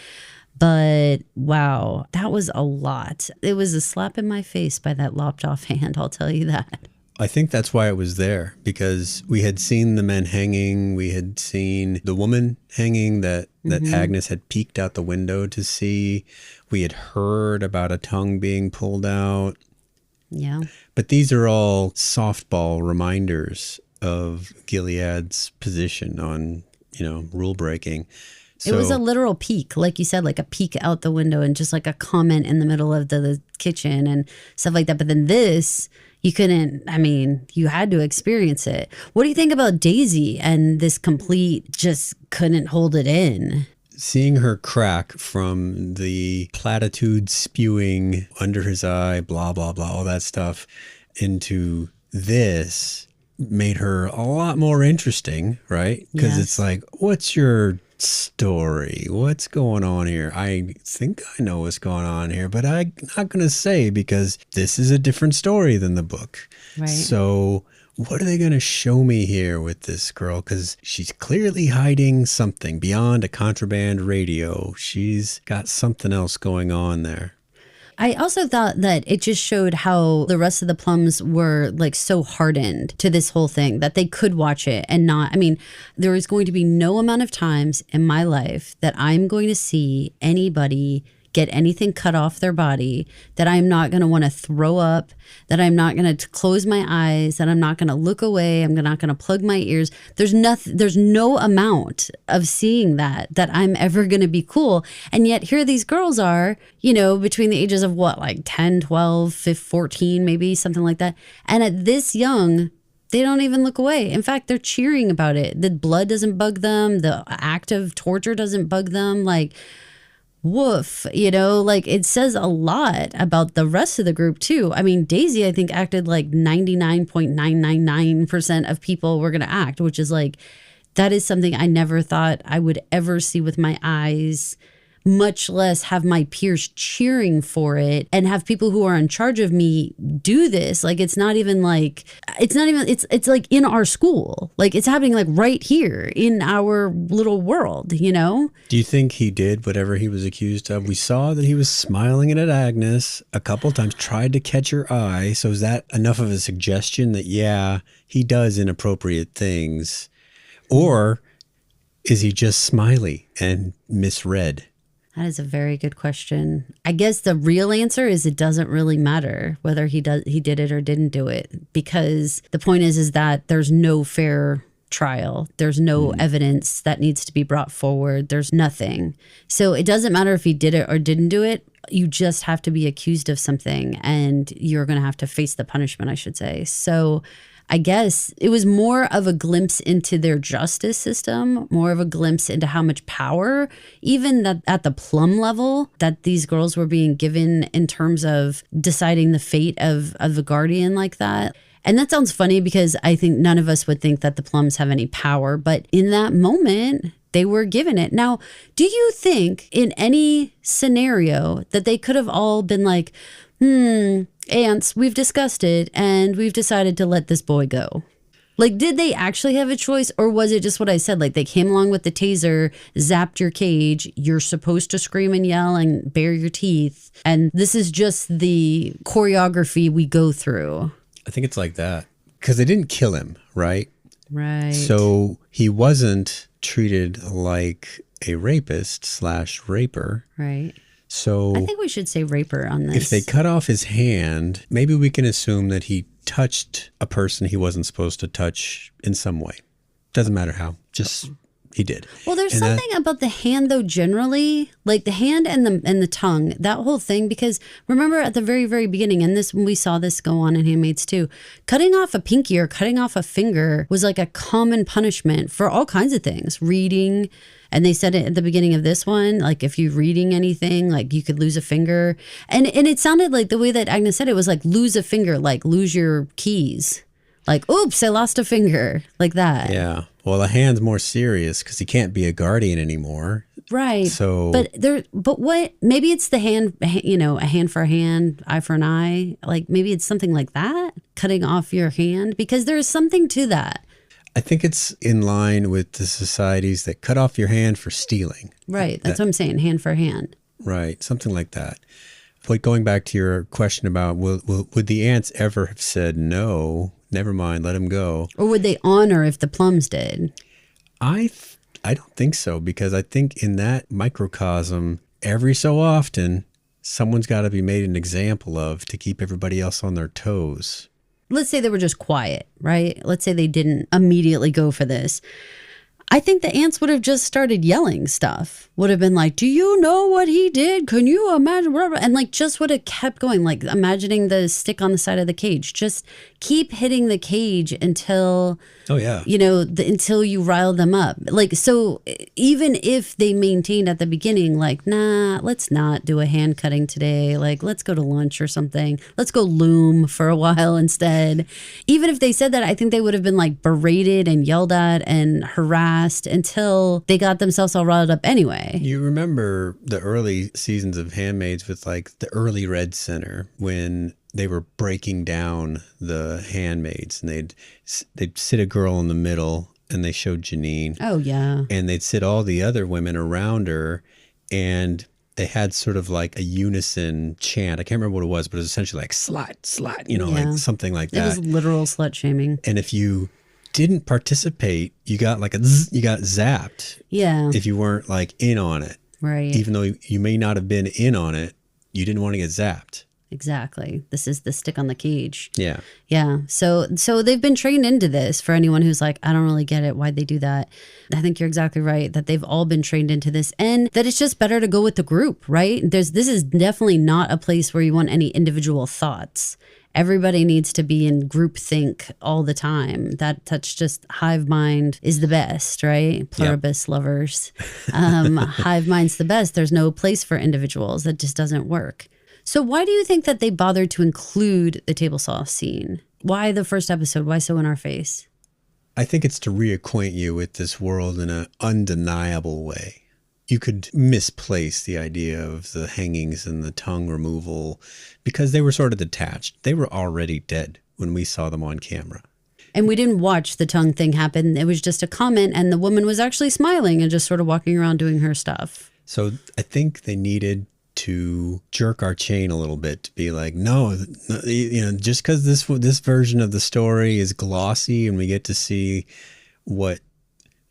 But wow, that was a lot. It was a slap in my face by that lopped off hand, I'll tell you that. I think that's why it was there, because we had seen the men hanging. We had seen the woman hanging that Agnes had peeked out the window to see. We had heard about a tongue being pulled out. Yeah. But these are all softball reminders of Gilead's position on, rule breaking. So, it was a literal peek, like you said, like a peek out the window and just like a comment in the middle of the kitchen and stuff like that. But then this, you couldn't, you had to experience it. What do you think about Daisy and this complete just couldn't hold it in? Seeing her crack from the platitude spewing under his eye, blah, blah, blah, all that stuff into this made her a lot more interesting, right? Because It's like, what's your story? What's going on here? I think I know what's going on here, but I'm not going to say because this is a different story than the book. Right. So what are they going to show me here with this girl? Because she's clearly hiding something beyond a contraband radio. She's got something else going on there. I also thought that it just showed how the rest of the Plums were like so hardened to this whole thing that they could watch it and not. There is going to be no amount of times in my life that I'm going to see anybody get anything cut off their body that I'm not going to want to throw up, that I'm not going to close my eyes, that I'm not going to look away, I'm not going to plug my ears. There's no amount of seeing that I'm ever going to be cool. And yet here these girls are, between the ages of what, like 10, 12, 15, 14, maybe something like that. And at this young, they don't even look away. In fact, they're cheering about it. The blood doesn't bug them. The act of torture doesn't bug them. Like, woof, it says a lot about the rest of the group too. Daisy, I think, acted like 99.999% of people were going to act, which is like, that is something I never thought I would ever see with my eyes, much less have my peers cheering for it and have people who are in charge of me do this. Like, it's like in our school, like it's happening like right here in our little world, Do you think he did whatever he was accused of? We saw that he was smiling at Agnes a couple of times, tried to catch her eye. So is that enough of a suggestion that, yeah, he does inappropriate things? Or is he just smiley and misread? That is a very good question. I guess the real answer is it doesn't really matter whether he did it or didn't do it, because the point is that there's no fair trial. There's no evidence that needs to be brought forward. There's nothing. So it doesn't matter if he did it or didn't do it. You just have to be accused of something and you're going to have to face the punishment, I should say. So I guess it was more of a glimpse into their justice system, more of a glimpse into how much power, even that at the Plum level, that these girls were being given in terms of deciding the fate of a guardian like that. And that sounds funny because I think none of us would think that the Plums have any power, but in that moment, they were given it. Now, do you think in any scenario that they could have all been like, aunts, we've discussed it and we've decided to let this boy go? Like, did they actually have a choice, or was it just what I said? Like, they came along with the taser, zapped your cage, you're supposed to scream and yell and bare your teeth, and this is just the choreography we go through. I think it's like that because they didn't kill him, right? Right. So he wasn't treated like a rapist/raper. Right. So I think we should say raper on this. If they cut off his hand, maybe we can assume that he touched a person he wasn't supposed to touch in some way. Doesn't matter how. Just He did. Well, there's And something about the hand, though, generally, like the hand and the tongue, that whole thing, because remember at the very, very beginning, and this, we saw this go on in Handmaids too, cutting off a pinky or cutting off a finger was like a common punishment for all kinds of things. Reading, and they said it at the beginning of this one, like if you're reading anything, like you could lose a finger. And it sounded like the way that Agnes said it was like lose a finger, like lose your keys. Like, oops, I lost a finger, like that. Yeah. Well, the hand's more serious because he can't be a guardian anymore. Right. So, but what? Maybe it's the hand. You know, a hand for a hand, eye for an eye. Like maybe it's something like that, cutting off your hand, because there is something to that. I think it's in line with the societies that cut off your hand for stealing. Right. That's what I'm saying. Hand for hand. Right. Something like that. But going back to your question about would the ants ever have said no? Never mind, let him go. Or would they honor if the plums did? I don't think so, because I think in that microcosm, every so often, someone's got to be made an example of to keep everybody else on their toes. Let's say they were just quiet, right? Let's say they didn't immediately go for this. I think the ants would have just started yelling stuff. Would have been like, do you know what he did? Can you imagine? And like just would have kept going, like imagining the stick on the side of the cage. Just keep hitting the cage until, you know, until you rile them up. Like, so even if they maintained at the beginning, like, nah, let's not do a hand cutting today. Like, let's go to lunch or something. Let's go loom for a while instead. Even if they said that, I think they would have been like berated and yelled at and harassed until they got themselves all riled up anyway. You remember the early seasons of Handmaids with like the early Red Center when they were breaking down the handmaids, and they'd sit a girl in the middle and they showed Janine. Oh, yeah. And they'd sit all the other women around her, and they had sort of like a unison chant. I can't remember what it was, but it was essentially like slut, you know, like something like that. It was literal slut shaming. And if you didn't participate, you got like you got zapped. Yeah. If you weren't like in on it. Right. Even though you may not have been in on it, you didn't want to get zapped. Exactly. This is the stick on the cage. Yeah. Yeah. So they've been trained into this. For anyone who's like, I don't really get it. Why'd they do that? I think you're exactly right that they've all been trained into this, and that it's just better to go with the group, right? This is definitely not a place where you want any individual thoughts. Everybody needs to be in group think all the time. That's just hive mind is the best, right? Pluribus lovers. Hive mind's the best. There's no place for individuals. That just doesn't work. So why do you think that they bothered to include the table saw scene? Why the first episode? Why so in our face? I think it's to reacquaint you with this world in an undeniable way. You could misplace the idea of the hangings and the tongue removal because they were sort of detached. They were already dead when we saw them on camera. And we didn't watch the tongue thing happen. It was just a comment, and the woman was actually smiling and just sort of walking around doing her stuff. So I think they needed to jerk our chain a little bit to be like, no, you know, just because this version of the story is glossy and we get to see what,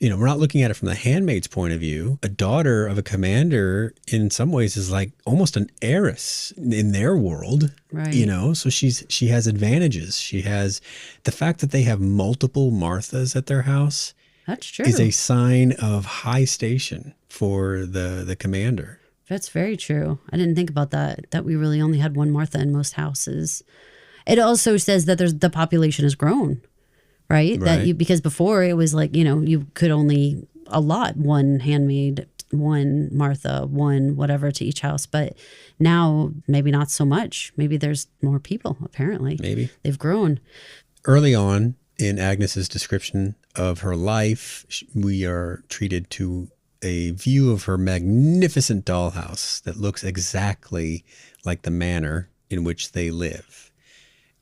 you know, we're not looking at it from the handmaid's point of view. A daughter of a commander in some ways is like almost an heiress in their world, right? You know, so she has advantages. She has the fact that they have multiple Marthas at their house. That's true. Is a sign of high station for the commander. That's very true. I didn't think about that we really only had one Martha in most houses. It also says that the population has grown, right? That because before it was like, you know, you could only allot one handmaid, one Martha, one whatever to each house. But now maybe not so much. Maybe there's more people, apparently. Maybe. They've grown. Early on in Agnes's description of her life, we are treated to a view of her magnificent dollhouse that looks exactly like the manor in which they live.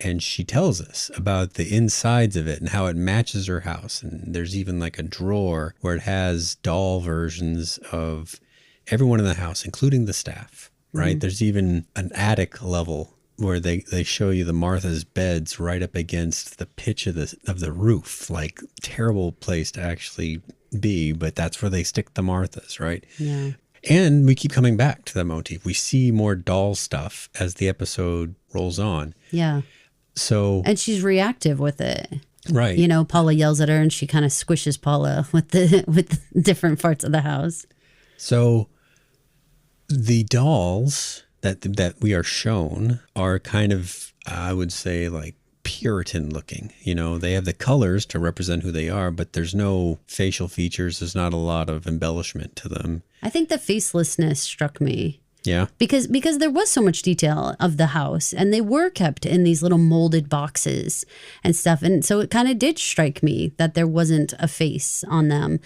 And she tells us about the insides of it and how it matches her house. And there's even like a drawer where it has doll versions of everyone in the house, including the staff, right? Mm-hmm. There's even an attic level where they show you the Martha's beds right up against the pitch of the roof. Like, terrible place to actually be, but that's where they stick the Marthas, right? Yeah. And we keep coming back to that motif. We see more doll stuff as the episode rolls on. Yeah. So, and she's reactive with it. Right. You know, Paula yells at her and she kind of squishes Paula with the different parts of the house. So the dolls that we are shown are kind of, I would say, like Puritan looking. You know, they have the colors to represent who they are, but there's no facial features. There's not a lot of embellishment to them. I think the facelessness struck me. Yeah. Because there was so much detail of the house, and they were kept in these little molded boxes and stuff. And so it kind of did strike me that there wasn't a face on them.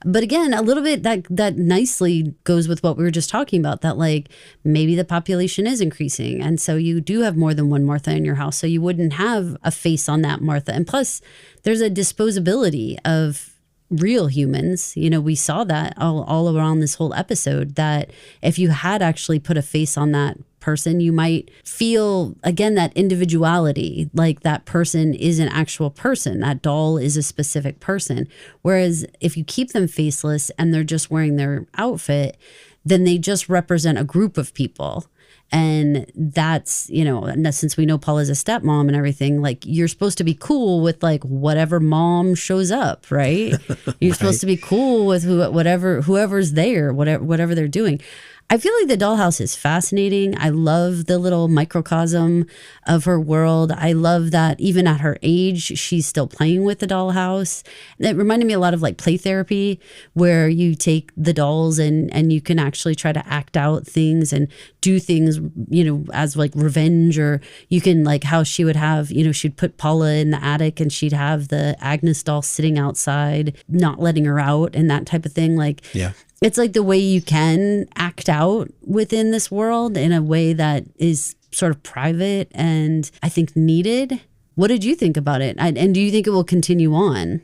But again, a little bit that nicely goes with what we were just talking about, that like maybe the population is increasing. And so you do have more than one Martha in your house. So you wouldn't have a face on that Martha. And plus there's a disposability of real humans. You know, we saw that all around this whole episode, that if you had actually put a face on that person, you might feel, again, that individuality, like that person is an actual person. That doll is a specific person. Whereas if you keep them faceless and they're just wearing their outfit, then they just represent a group of people. And that's, you know, since we know Paula's a stepmom and everything, like you're supposed to be cool with like whatever mom shows up, right? You're supposed to be cool with whoever's there, whatever they're doing. I feel like the dollhouse is fascinating. I love the little microcosm of her world. I love that even at her age, she's still playing with the dollhouse. It reminded me a lot of like play therapy, where you take the dolls and you can actually try to act out things and do things, you know, as like revenge, or you can like how she would have, you know, she'd put Paula in the attic and she'd have the Agnes doll sitting outside, not letting her out and that type of thing. Like, yeah. It's like the way you can act out within this world in a way that is sort of private and I think needed. What did you think about it? And do you think it will continue on?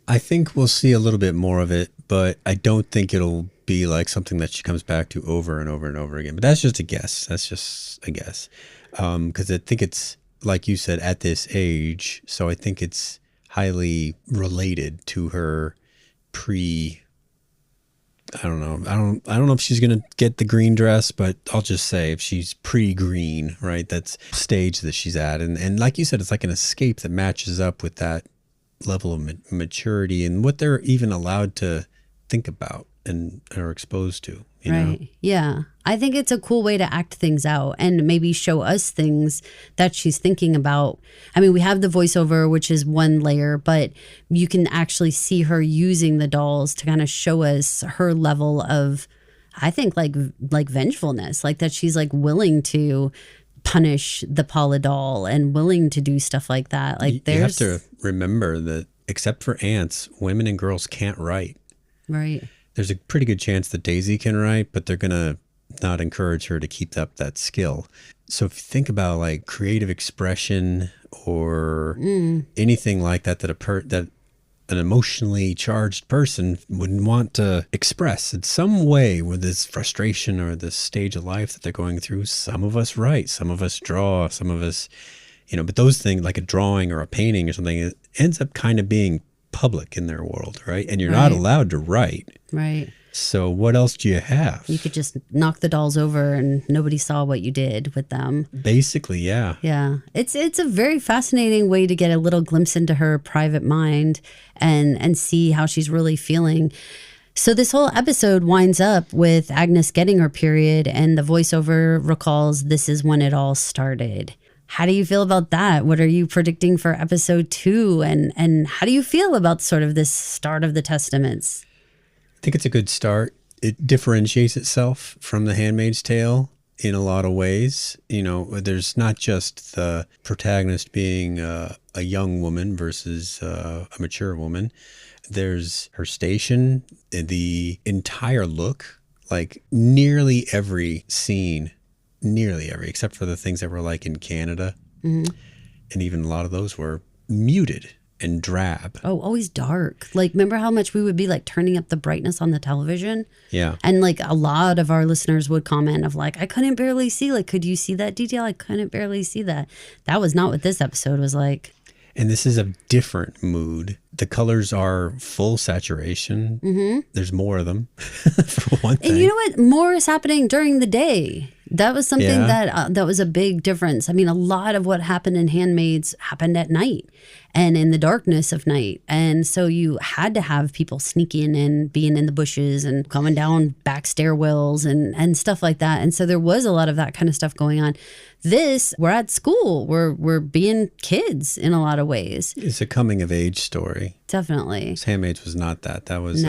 I think we'll see a little bit more of it, but I don't think it'll be like something that she comes back to over and over and over again. But that's just a guess. That's just a guess. Because I think it's, like you said, at this age. So I think it's highly related to her I don't know if she's going to get the green dress, but I'll just say if she's pre-green, right? That's stage that she's at. And like you said, it's like an escape that matches up with that level of maturity and what they're even allowed to think about and are exposed to, you know? Yeah. I think it's a cool way to act things out and maybe show us things that she's thinking about. I mean, we have the voiceover, which is one layer, but you can actually see her using the dolls to kind of show us her level of, I think, like vengefulness, like that she's like willing to punish the Paula doll and willing to do stuff like that. Like you have to remember that except for ants, women and girls can't write. Right. There's a pretty good chance that Daisy can write, but they're going to not encourage her to keep up that skill. So if you think about like creative expression or anything like that, that an emotionally charged person would want to express in some way with this frustration or this stage of life that they're going through. Some of us write, some of us draw, some of us, you know, but those things like a drawing or a painting or something, it ends up kind of being public in their world, right? And you're not allowed to write. Right. So what else do you have? You could just knock the dolls over and nobody saw what you did with them. Basically, yeah. Yeah. It's a very fascinating way to get a little glimpse into her private mind and see how she's really feeling. So this whole episode winds up with Agnes getting her period and the voiceover recalls this is when it all started. How do you feel about that? What are you predicting for episode 2? And how do you feel about sort of this start of the Testaments? I think it's a good start. It differentiates itself from The Handmaid's Tale in a lot of ways. You know, there's not just the protagonist being a young woman versus a mature woman. There's her station, the entire look, like nearly every scene, except for the things that were like in Canada. Mm-hmm. And even a lot of those were muted and drab. Oh, always dark. Like, remember how much we would be like turning up the brightness on the television? Yeah. And like a lot of our listeners would comment of like, I couldn't barely see, like, could you see that detail? I couldn't barely see that. That was not what this episode was like. And this is a different mood. The colors are full saturation. Mm-hmm. There's more of them, for one thing. And you know what? More is happening during the day. That was something that was a big difference. I mean, a lot of what happened in Handmaids happened at night and in the darkness of night. And so you had to have people sneaking in, being in the bushes and coming down back stairwells and stuff like that. And so there was a lot of that kind of stuff going on. We're at school. We're being kids in a lot of ways. It's a coming of age story. Definitely. Handmaids was not that. That was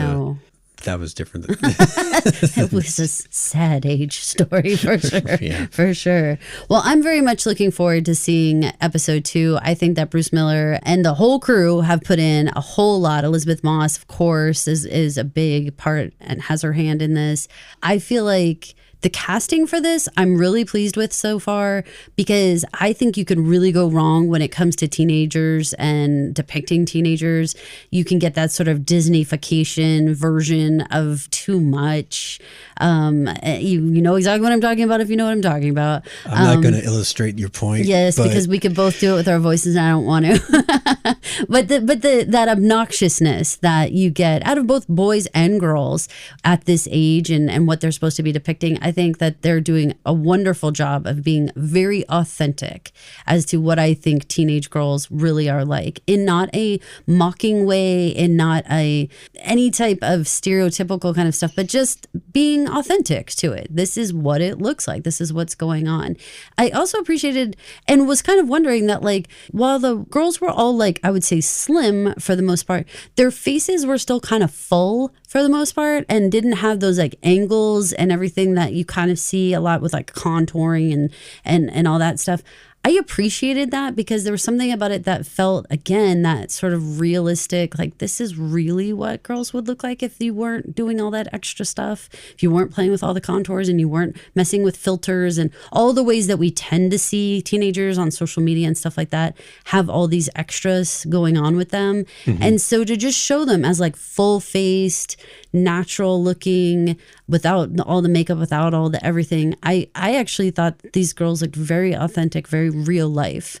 that was different. It was a sad age story for sure. For sure. Well, I'm very much looking forward to seeing episode 2. I think that Bruce Miller and the whole crew have put in a whole lot. Elizabeth Moss, of course, is a big part and has her hand in this. I feel like the casting for this, I'm really pleased with so far, because I think you could really go wrong when it comes to teenagers and depicting teenagers. You can get that sort of Disney-fication version of too much. You know exactly what I'm talking about if you know what I'm talking about. I'm not going to illustrate your point. Yes, because we could both do it with our voices and I don't want to. but that obnoxiousness that you get out of both boys and girls at this age and what they're supposed to be depicting, I think that they're doing a wonderful job of being very authentic as to what I think teenage girls really are like, in not a mocking way, in not any type of stereotypical kind of stuff, but just being authentic to it. This is what it looks like. This is what's going on. I also appreciated and was kind of wondering that, like, while the girls were all, like, I would say slim for the most part, their faces were still kind of full for the most part and didn't have those like angles and everything that you kind of see a lot with like contouring and all that stuff. I appreciated that because there was something about it that felt, again, that sort of realistic, like this is really what girls would look like if you weren't doing all that extra stuff, if you weren't playing with all the contours and you weren't messing with filters and all the ways that we tend to see teenagers on social media and stuff like that have all these extras going on with them. Mm-hmm. And so to just show them as like full-faced, natural looking, without all the makeup, without all the everything, I actually thought these girls looked very authentic, very real life.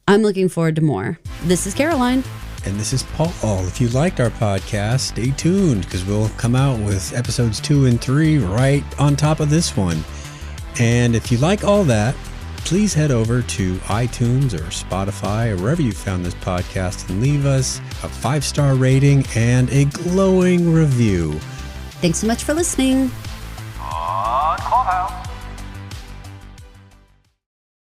I'm looking forward to more. This is Caroline. And this is Paul. If you liked our podcast, stay tuned because we'll come out with episodes 2 and 3 right on top of this one. And if you like all that, please head over to iTunes or Spotify or wherever you found this podcast and leave us a 5-star rating and a glowing review. Thanks so much for listening. Pod Clubhouse.